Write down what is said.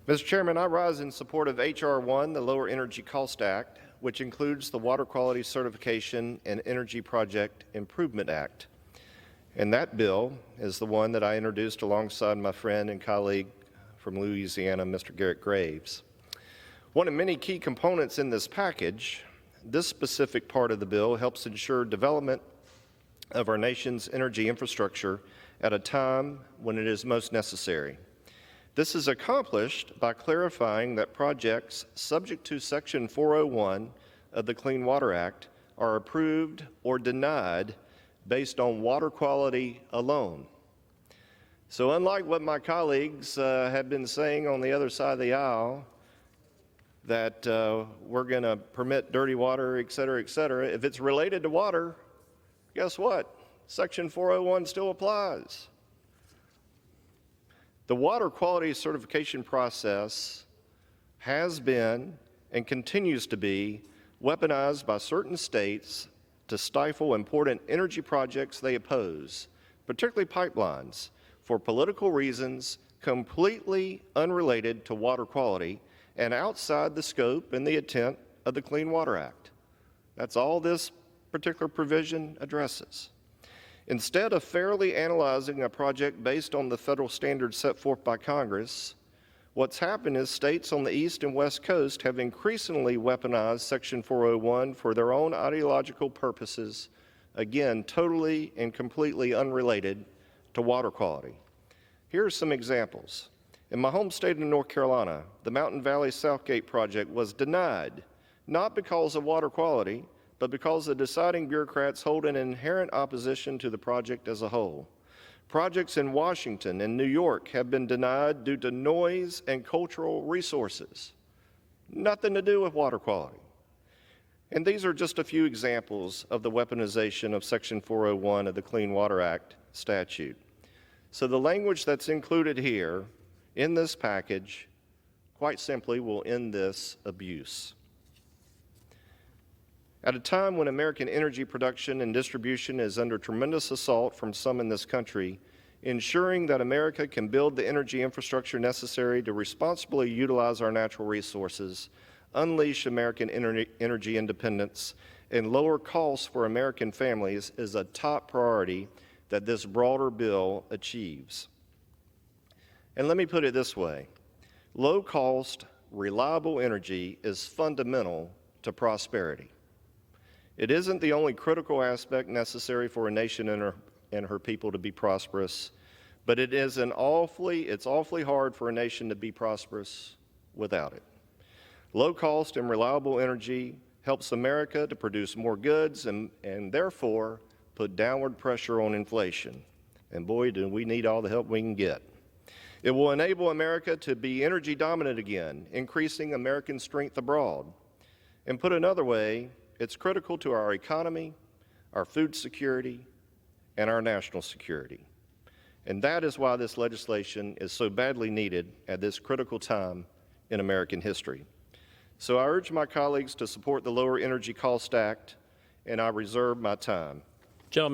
Mr. Chairman, I rise in support of H.R. 1, the Lower Energy Cost Act, which includes the Water Quality Certification and Energy Project Improvement Act. And that bill is the one that I introduced alongside my friend and colleague from Louisiana, Mr. Garrett Graves. One of many key components in this package, this specific part of the bill helps ensure development of our nation's energy infrastructure at a time when it is most necessary. This is accomplished by clarifying that projects subject to Section 401 of the Clean Water Act are approved or denied based on water quality alone. So unlike what my colleagues have been saying on the other side of the aisle, that we're going to permit dirty water, et cetera, if it's related to water, guess what? Section 401 still applies. The water quality certification process has been and continues to be weaponized by certain states to stifle important energy projects they oppose, particularly pipelines, for political reasons completely unrelated to water quality and outside the scope and the intent of the Clean Water Act. That's all this particular provision addresses. Instead of fairly analyzing a project based on the federal standards set forth by Congress, what's happened is states on the East and West Coast have increasingly weaponized Section 401 for their own ideological purposes, again, totally and completely unrelated to water quality. Here are some examples. In my home state of North Carolina, the Mountain Valley Southgate project was denied, not because of water quality, but because the deciding bureaucrats hold an inherent opposition to the project as a whole. Projects in Washington and New York have been denied due to noise and cultural resources. Nothing to do with water quality. And these are just a few examples of the weaponization of Section 401 of the Clean Water Act statute. So the language that's included here in this package, quite simply, will end this abuse. At a time when American energy production and distribution is under tremendous assault from some in this country, ensuring that America can build the energy infrastructure necessary to responsibly utilize our natural resources, unleash American energy independence, and lower costs for American families is a top priority that this broader bill achieves. And let me put it this way: low-cost, reliable energy is fundamental to prosperity. It isn't the only critical aspect necessary for a nation and her people to be prosperous, but it's awfully hard for a nation to be prosperous without it. Low-cost and reliable energy helps America to produce more goods and therefore put downward pressure on inflation. And boy, do we need all the help we can get. It will enable America to be energy dominant again, increasing American strength abroad. And put another way, it's critical to our economy, our food security, and our national security. And that is why this legislation is so badly needed at this critical time in American history. So I urge my colleagues to support the Lower Energy Cost Act, and I reserve my time. Gentlemen.